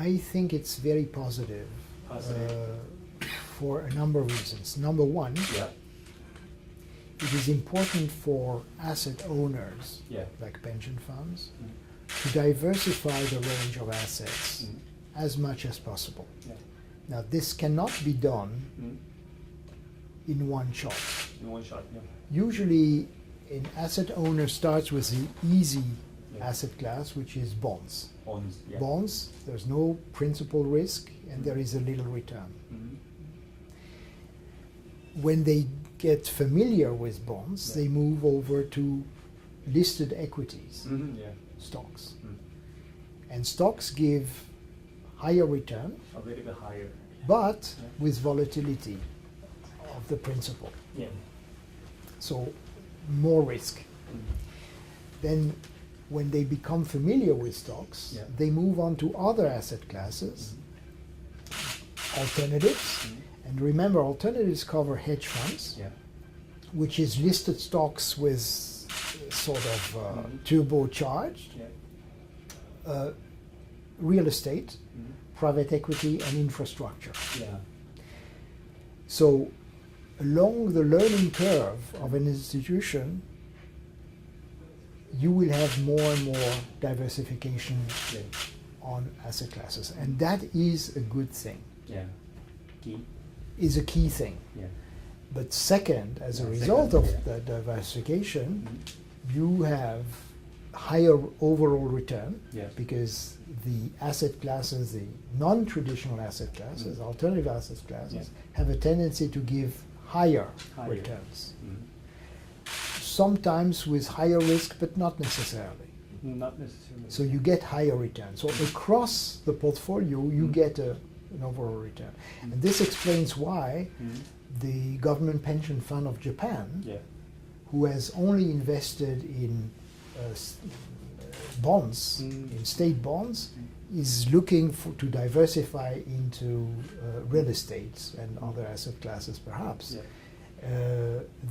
I think it's very positive. For a number of reasons. Number one, it is important for asset owners, like pension funds, to diversify the range of assets as much as possible. Now, this cannot be done in one shot. Usually, an asset owner starts with the easy asset class, which is bonds. Bonds, there's no principal risk, and there is a little return. When they get familiar with bonds, they move over to listed equities, stocks. And stocks give higher return, a little bit higher, but with volatility of the principal. So more risk. Then when they become familiar with stocks, they move on to other asset classes, alternatives. And remember, alternatives cover hedge funds, which is listed stocks with sort of turbocharged, real estate, private equity, and infrastructure. So along the learning curve of an institution, you will have more and more diversification on asset classes. And that is a good thing. Is a key thing. But second, as a result of the diversification, you have higher overall return because the asset classes, the non-traditional asset classes, alternative asset classes, have a tendency to give higher returns. Sometimes with higher risk, but not necessarily. So you get higher returns. So across the portfolio, you get an overall return. And this explains why the government pension fund of Japan, who has only invested in bonds, in state bonds, is looking to diversify into real estate and other asset classes perhaps.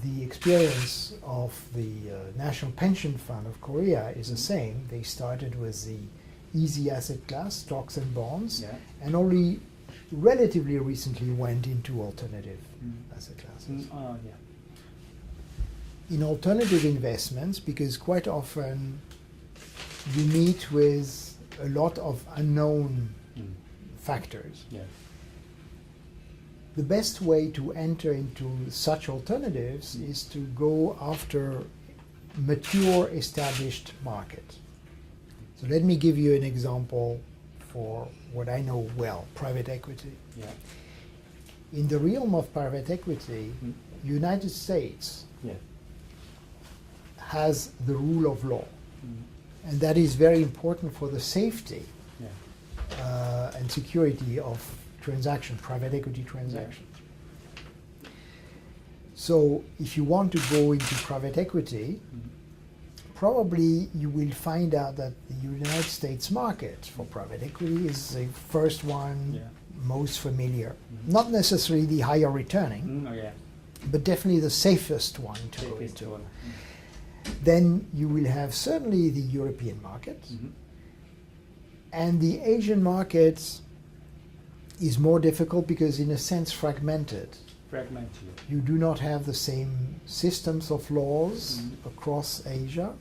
The experience of the National Pension Fund of Korea is the same. They started with the easy asset class, stocks and bonds, and only relatively recently went into alternative asset classes. In alternative investments, because quite often you meet with a lot of unknown factors, the best way to enter into such alternatives is to go after mature, established markets. So let me give you an example for what I know well, private equity. In the realm of private equity, United States has the rule of law. And that is very important for the safety and security of private equity transactions. So if you want to go into private equity, probably you will find out that the United States market for private equity is the first one, most familiar. Not necessarily the higher returning, but definitely the safest one to go into. Then you will have certainly the European market, and the Asian market is more difficult because in a sense fragmented. You do not have the same systems of laws across Asia.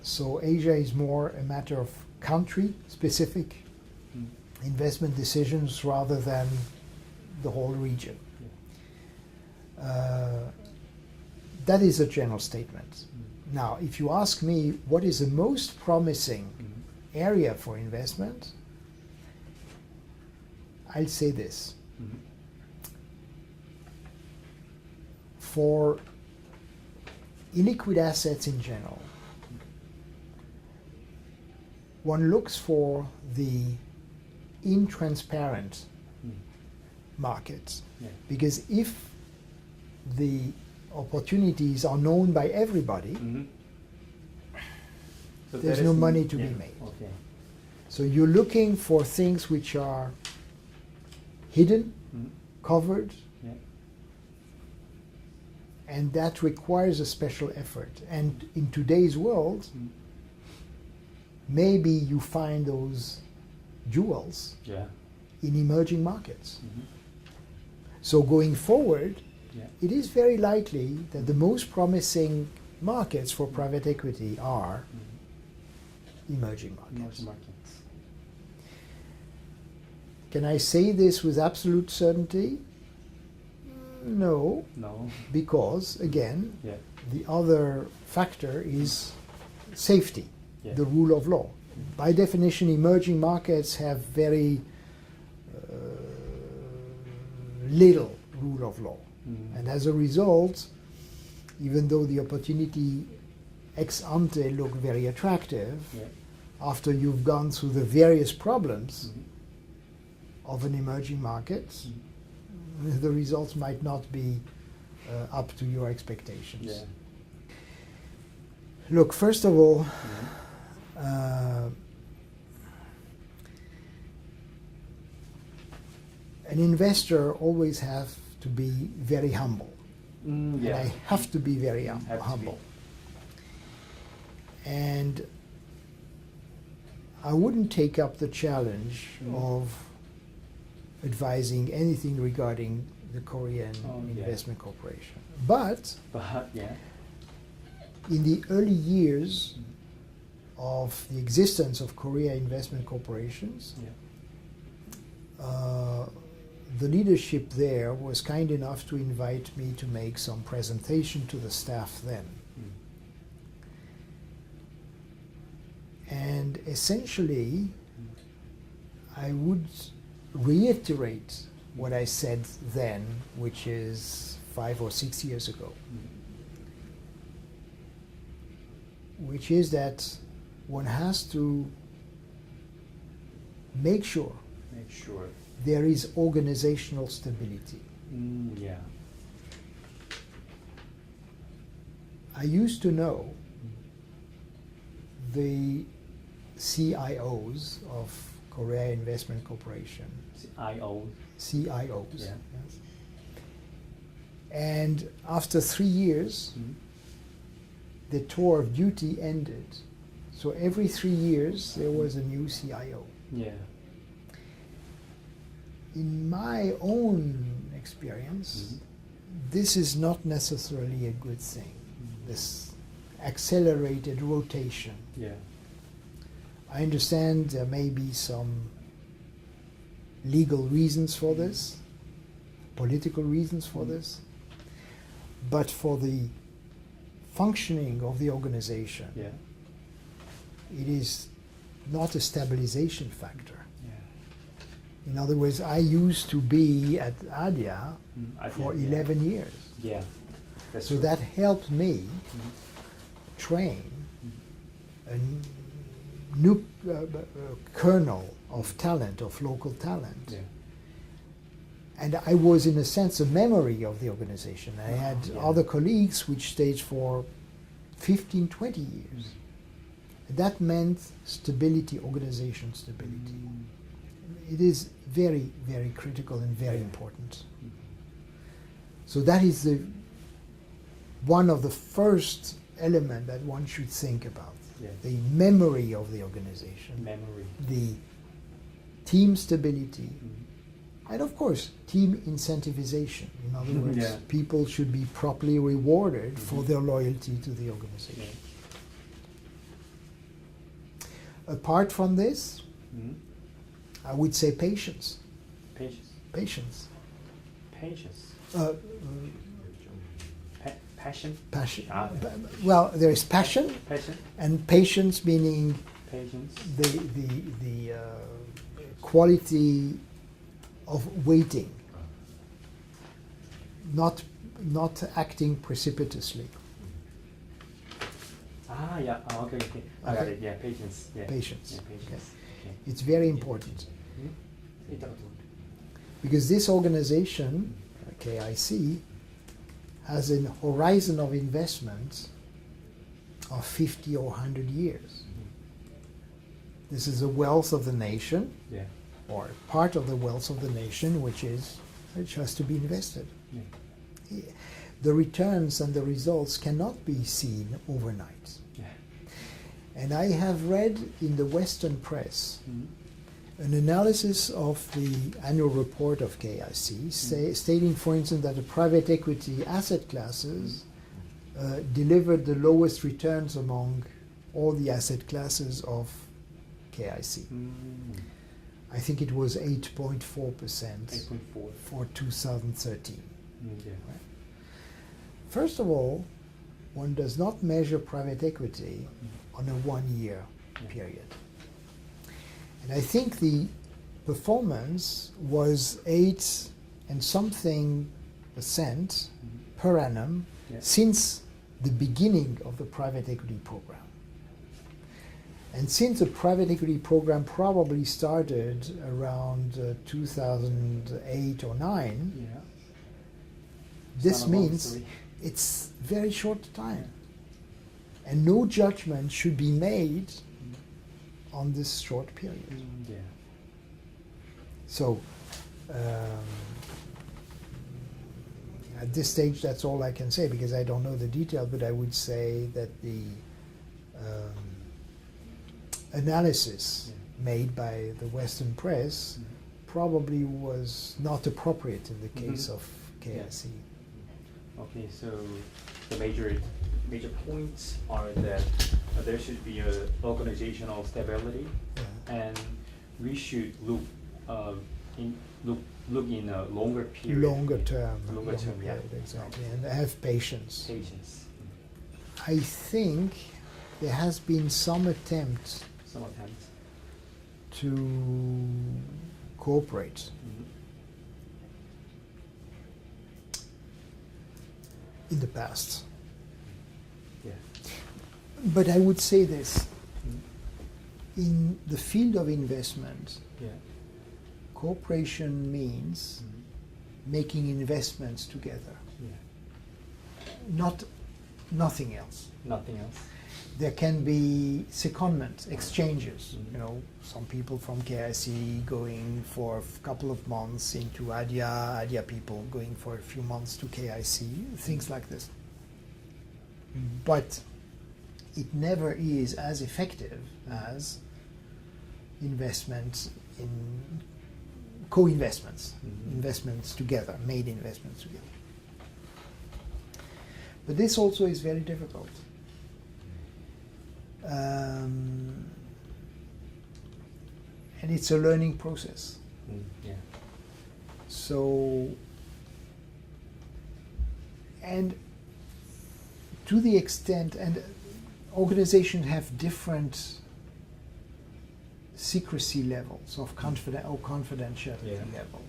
So Asia is more a matter of country-specific investment decisions rather than the whole region. That is a general statement. Now, if you ask me what is the most promising area for investment, I'll say this. For illiquid assets in general, one looks for the intransparent markets. Because if the opportunities are known by everybody, so there's no money to be made. So you're looking for things which are hidden, covered, and that requires a special effort. And in today's world, maybe you find those jewels Yeah. in emerging markets. Mm-hmm. So going forward, Yeah. it is very likely that the most promising markets for private equity are emerging markets. Emerging markets. Can I say this with absolute certainty? No, No. because again, Yeah. the other factor is safety, Yeah. the rule of law. By definition, emerging markets have very little rule of law. Mm. And as a result, even though the opportunity ex ante look very attractive, Yeah. after you've gone through the various problems Mm-hmm. of an emerging market, Mm-hmm. the results might not be up to your expectations. Yeah. Look, first of all, Mm-hmm. An investor always has to be very humble. Yeah. And I have to be very Have to humble. And I wouldn't take up the challenge of advising anything regarding the Korean Investment Corporation. But But yeah. in the early years of the existence of Korea Investment Corporations, Yeah. the leadership there was kind enough to invite me to make some presentation to the staff then. Mm. And essentially, I would reiterate what I said then, which is 5 or 6 years ago, which is that one has to make sure Make sure. there is organizational stability. Yeah. I used to know the CIOs of Korea Investment Corporation, IO. CIOs. Yeah. Yes. And after 3 years, the tour of duty ended. So every 3 years, there was a new CIO. Yeah. In my own experience, this is not necessarily a good thing, this accelerated rotation. Yeah. I understand there may be some legal reasons for this, political reasons for this, but for the functioning of the organization, Yeah. it is not a stabilization factor. Yeah. In other words, I used to be at ADIA for 11 years. Yeah. That's So true. that helped me train a new kernel of talent, of local talent. Yeah. And I was, in a sense, a memory of the organization. I had other colleagues which stayed for 15, 20 years. And that meant stability, organization stability. It is very, very critical and very important. So that is the one of the first elements that one should think about. Yes. The memory of the organization, Memory. the team stability, and of course, team incentivization. In other words, Yeah. people should be properly rewarded for their loyalty to the organization. Yeah. Apart from this, Mhm. I would say patience. Patience. Patience. Patience. Uh, Passion. passion. Ah. Well, there is passion Passion. and patience, meaning Patience. the quality of waiting, not acting precipitously. Ah, yeah. Oh, okay, okay. I got Okay. it. Yeah, patience. Yeah. Patience. Yeah, patience. Okay. It's very important Hmm? because this organization, KIC, has a horizon of investment of 50 or 100 years. This is the wealth of the nation, Yeah. or part of the wealth of the nation, which has to be invested. Yeah. The returns and the results cannot be seen overnight. Yeah. And I have read in the Western press an analysis of the annual report of KIC, stating, for instance, that the private equity asset classes delivered the lowest returns among all the asset classes of KIC. I think it was 8.4% 8.4. for 2013. Yeah. Right? First of all, one does not measure private equity on a 1 year period. And I think the performance was 8 and something percent per annum since the beginning of the private equity program. And since the private equity program probably started around 2008 or 9, this means it's very short time. And no judgment should be made on this short period. So, at this stage, that's all I can say because I don't know the detail, but I would say that the analysis made by the Western press probably was not appropriate in the case of KIC. Okay, so the major points are that there should be a organizational stability, and we should look in a longer period. Longer term, yeah. exactly, and have patience. Patience. I think there has been some attempt to cooperate. In the past. But I would say this, in the field of investment, cooperation means making investments together. Nothing else. Nothing else. There can be secondment, exchanges. You know, some people from KIC going for a couple of months into ADIA people going for a few months to KIC, things like this. But it never is as effective as investments in co-investments, investments together, made investments together. But this also is very difficult. And it's a learning process. So, and to the extent, and organizations have different secrecy levels of confidentiality level.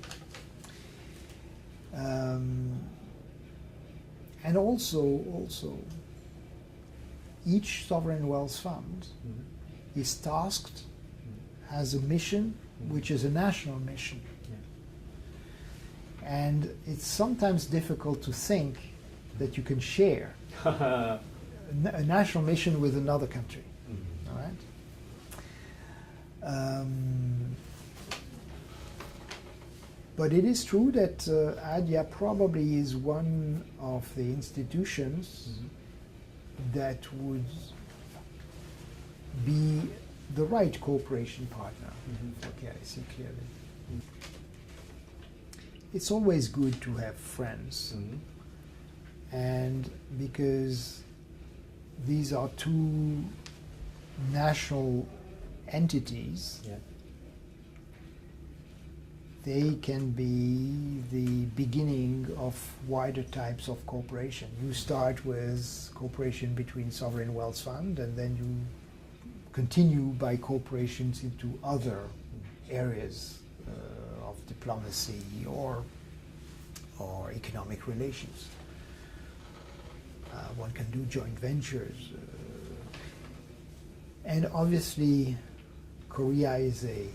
And also, each sovereign wealth fund is tasked, has a mission, which is a national mission. And it's sometimes difficult to think that you can share a national mission with another country. All right? But it is true that ADIA probably is one of the institutions that would be the right cooperation partner for KIC, clearly. It's always good to have friends, and because these are two national entities, they can be the beginning of wider types of cooperation. You start with cooperation between sovereign wealth fund, and then you continue by cooperations into other areas of diplomacy or economic relations. One can do joint ventures. And obviously, Korea is a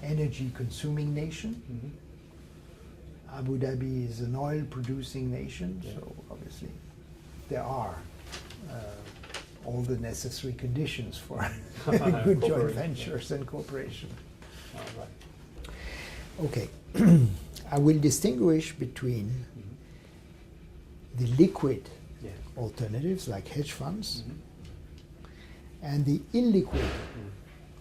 energy consuming nation. Abu Dhabi is an oil producing nation, so obviously there are all the necessary conditions for good joint ventures and cooperation. Okay, I will distinguish between the liquid alternatives like hedge funds and the illiquid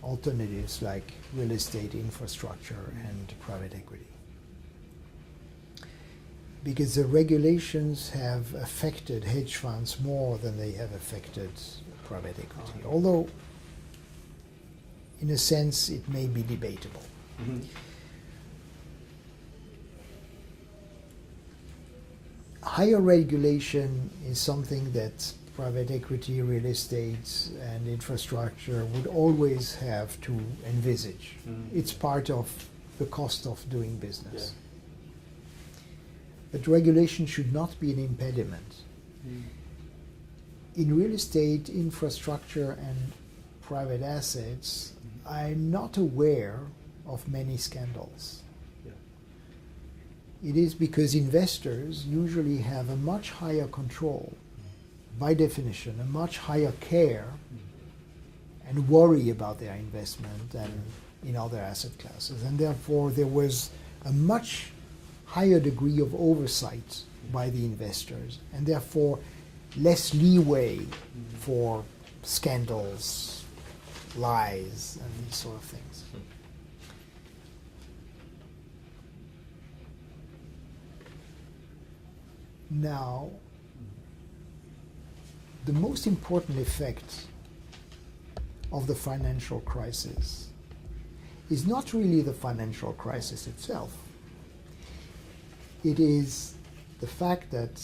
alternatives like real estate, infrastructure, and private equity. Because the regulations have affected hedge funds more than they have affected private equity. Although, in a sense, it may be debatable. Mm-hmm. Higher regulation is something that private equity, real estate, and infrastructure would always have to envisage. Mm-hmm. It's part of the cost of doing business. But regulation should not be an impediment. Mm. In real estate, infrastructure, and private assets, I'm not aware of many scandals. It is because investors usually have a much higher control, by definition, a much higher care and worry about their investment than in other asset classes. And therefore, there was a much higher degree of oversight by the investors, and therefore less leeway for scandals, lies, and these sort of things. Now, the most important effect of the financial crisis is not really the financial crisis itself. It is the fact that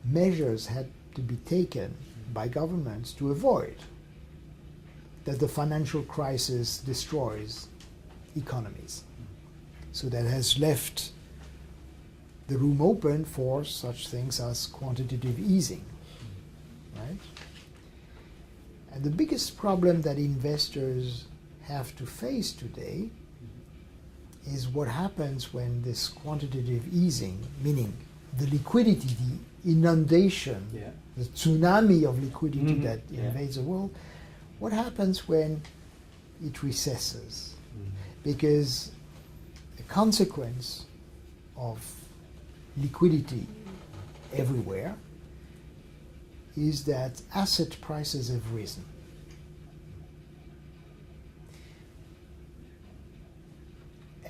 measures had to be taken by governments to avoid that the financial crisis destroys economies. So that has left the room open for such things as quantitative easing, right? And the biggest problem that investors have to face today is what happens when this quantitative easing, meaning the liquidity, the inundation, the tsunami of liquidity that invades the world, what happens when it recesses? Because the consequence of liquidity everywhere is that asset prices have risen.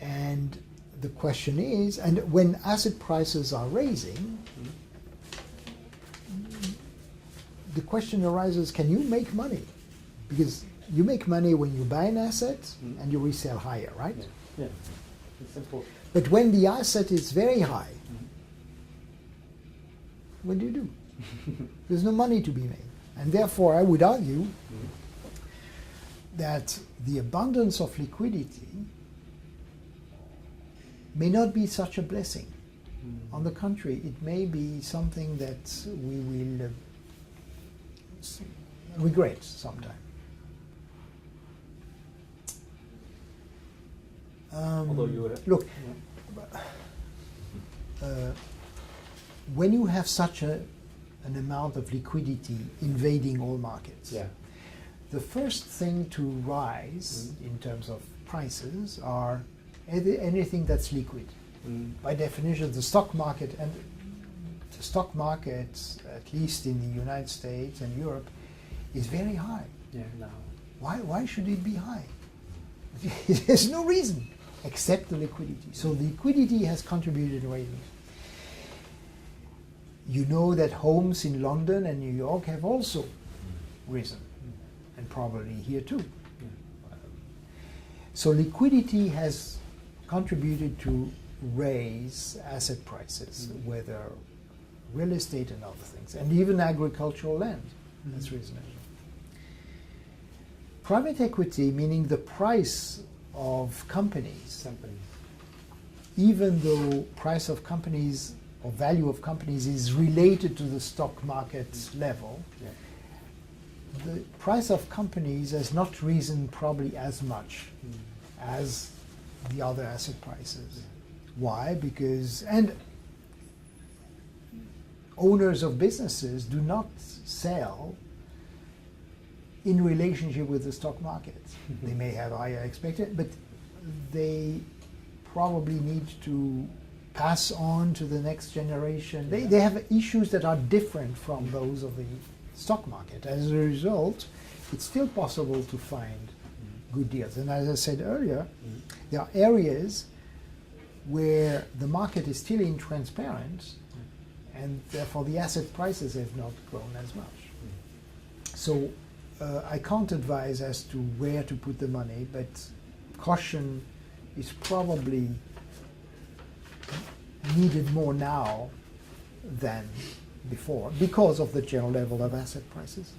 And the question is, and when asset prices are raising, the question arises, can you make money? Because you make money when you buy an asset and you resell higher, right? Yeah, it's simple. But when the asset is very high, what do? There's no money to be made. And therefore, I would argue that the abundance of liquidity may not be such a blessing. On the contrary, it may be something that we will regret sometime. Although you would look, when you have such an amount of liquidity invading all markets, the first thing to rise in terms of prices are anything that's liquid. By definition, the stock market, and the stock market, at least in the United States and Europe, is very high. No. Why should it be high? There's no reason except the liquidity. So the liquidity has contributed to raising. You know that homes in London and New York have also risen, and probably here too. So liquidity has contributed to raise asset prices, whether real estate and other things, and even agricultural land. That's reasonable. Private equity, meaning the price of companies, even though price of companies or value of companies is related to the stock market level, the price of companies has not risen probably as much as the other asset prices. Why? Because, and owners of businesses do not sell in relationship with the stock market. They may have higher expected, but they probably need to pass on to the next generation. They have issues that are different from those of the stock market. As a result, it's still possible to find good deals. And as I said earlier, there are areas where the market is still intransparent, and therefore the asset prices have not grown as much. So I can't advise as to where to put the money, but caution is probably needed more now than before because of the general level of asset prices.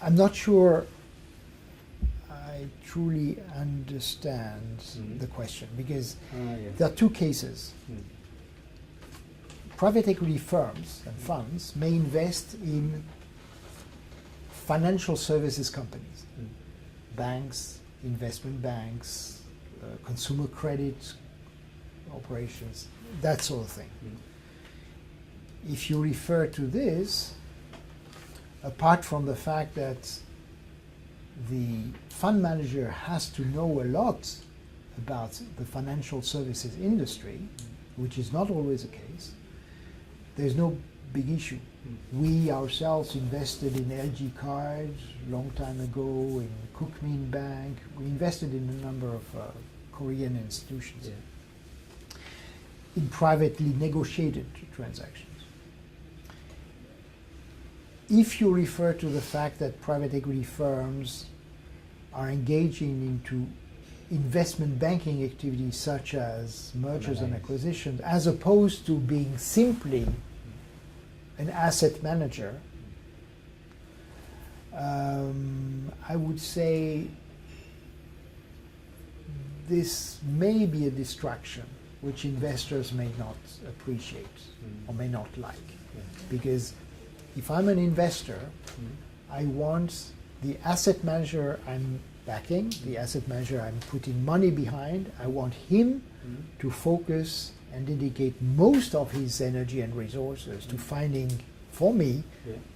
I'm not sure I truly understand the question, because there are two cases. Private equity firms and funds may invest in financial services companies, banks, investment banks, consumer credit operations, that sort of thing. If you refer to this, apart from the fact that the fund manager has to know a lot about the financial services industry, which is not always the case, there's no big issue. We ourselves invested in LG Card a long time ago, in Kookmin Bank. We invested in a number of Korean institutions in privately negotiated transactions. If you refer to the fact that private equity firms are engaging into investment banking activities such as mergers and acquisitions, as opposed to being simply an asset manager, I would say this may be a distraction which investors may not appreciate or may not like. Because if I'm an investor, I want the asset manager I'm backing, the asset manager I'm putting money behind, I want him to focus and dedicate most of his energy and resources to finding, for me,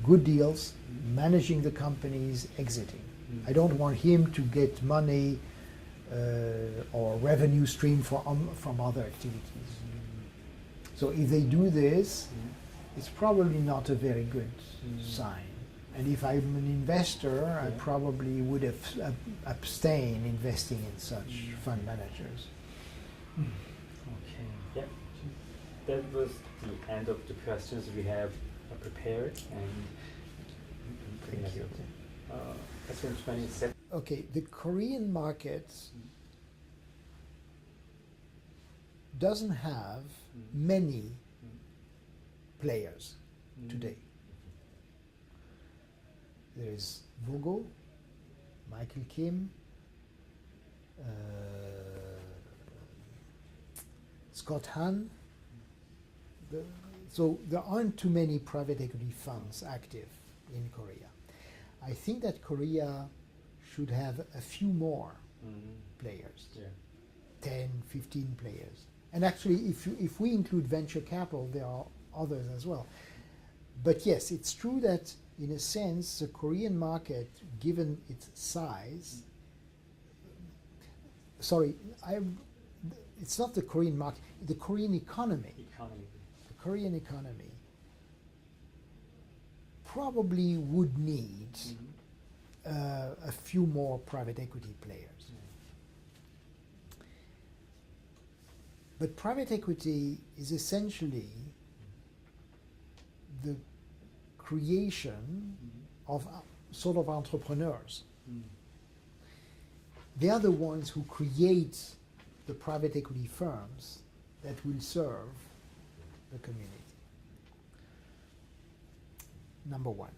good deals, managing the companies, exiting. I don't want him to get money or revenue stream from other activities. So if they do this, it's probably not a very good sign. And if I'm an investor, I probably would have abstain investing in such fund managers. Okay. Yeah. That was the end of the questions we have prepared. And Thank you. question 27. Okay, the Korean market doesn't have many players today. There's Vogo, Michael Kim, Scott Hahn. So there aren't too many private equity funds active in Korea. I think that Korea should have a few more players, 10, 15 players. And actually, if we include venture capital, there are others as well. But yes, it's true that in a sense, the Korean market, given its size, it's not the Korean market, the Korean economy. The Korean economy probably would need a few more private equity players. But private equity is essentially the creation of sort of entrepreneurs. They are the ones who create the private equity firms that will serve the community. Number one.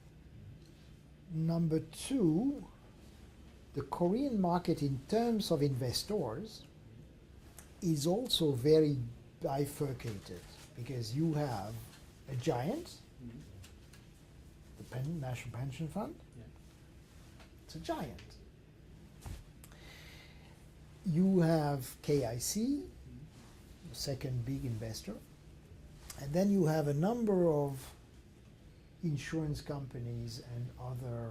Number two, the Korean market in terms of investors is also very bifurcated, because you have a giant, the National Pension Fund. It's a giant. You have KIC, the second big investor, and then you have a number of insurance companies and other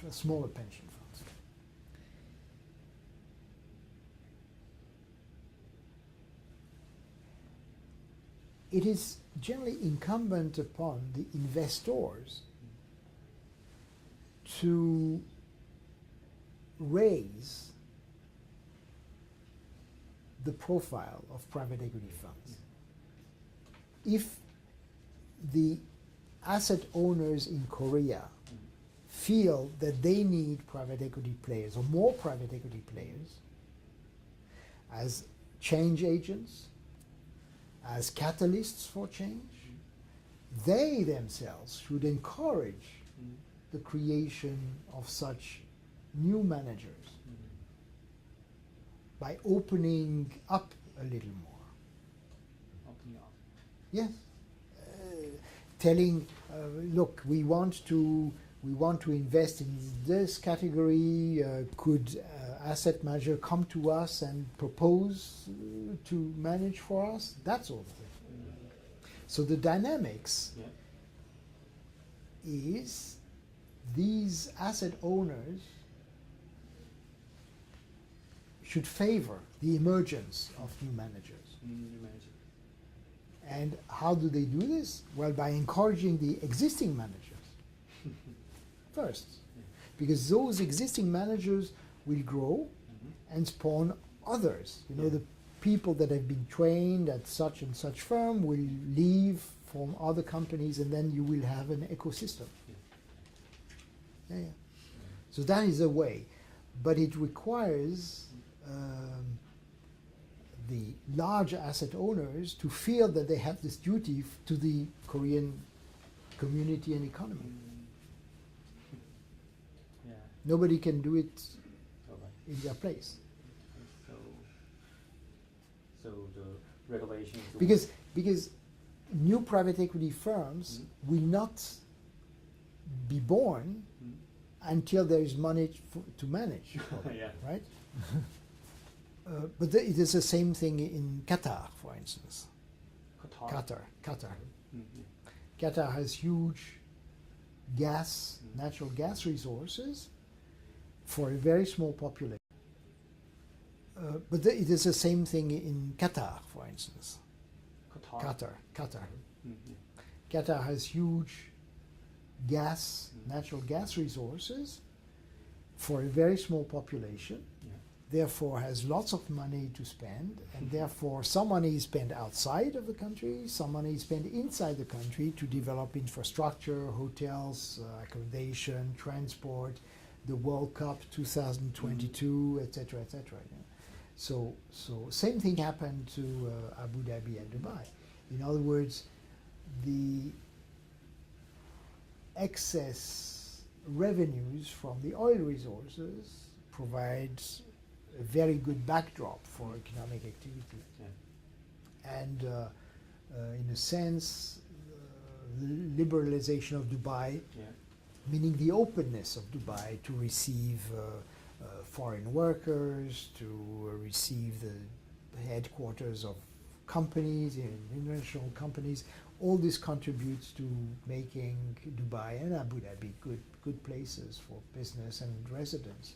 smaller pension funds. It is generally incumbent upon the investors to raise the profile of private equity funds. If the asset owners in Korea feel that they need private equity players or more private equity players as change agents, as catalysts for change, they themselves should encourage the creation of such new managers by opening up a little more. Opening up. Yes. Telling, look, we want to invest in this category. Could asset manager come to us and propose to manage for us? That sort of thing. So the dynamics is these asset owners should favor the emergence of new managers. And how do they do this? Well, by encouraging the existing managers first. Because those existing managers will grow and spawn others. You know, the people that have been trained at such and such firm will leave from other companies, and then you will have an ecosystem. So that is a way. But it requires the large asset owners to feel that they have this duty to the Korean community and economy. Nobody can do it in their place. So the regulations... Because new private equity firms will not be born until there is money to manage, right? But it is the same thing in Qatar, for instance. Qatar. Qatar has huge natural gas resources for a very small population. But it is the same thing in Qatar, for instance. Qatar. Qatar has huge natural gas resources for a very small population. Therefore has lots of money to spend, and therefore some money is spent outside of the country, some money is spent inside the country to develop infrastructure, hotels, accommodation, transport, the World Cup 2022, etc., etc. So same thing happened to Abu Dhabi and Dubai. In other words, the excess revenues from the oil resources provides a very good backdrop for economic activity. And in a sense, the liberalization of Dubai, meaning the openness of Dubai to receive foreign workers, to receive the headquarters of companies, international companies, all this contributes to making Dubai and Abu Dhabi good places for business and residence.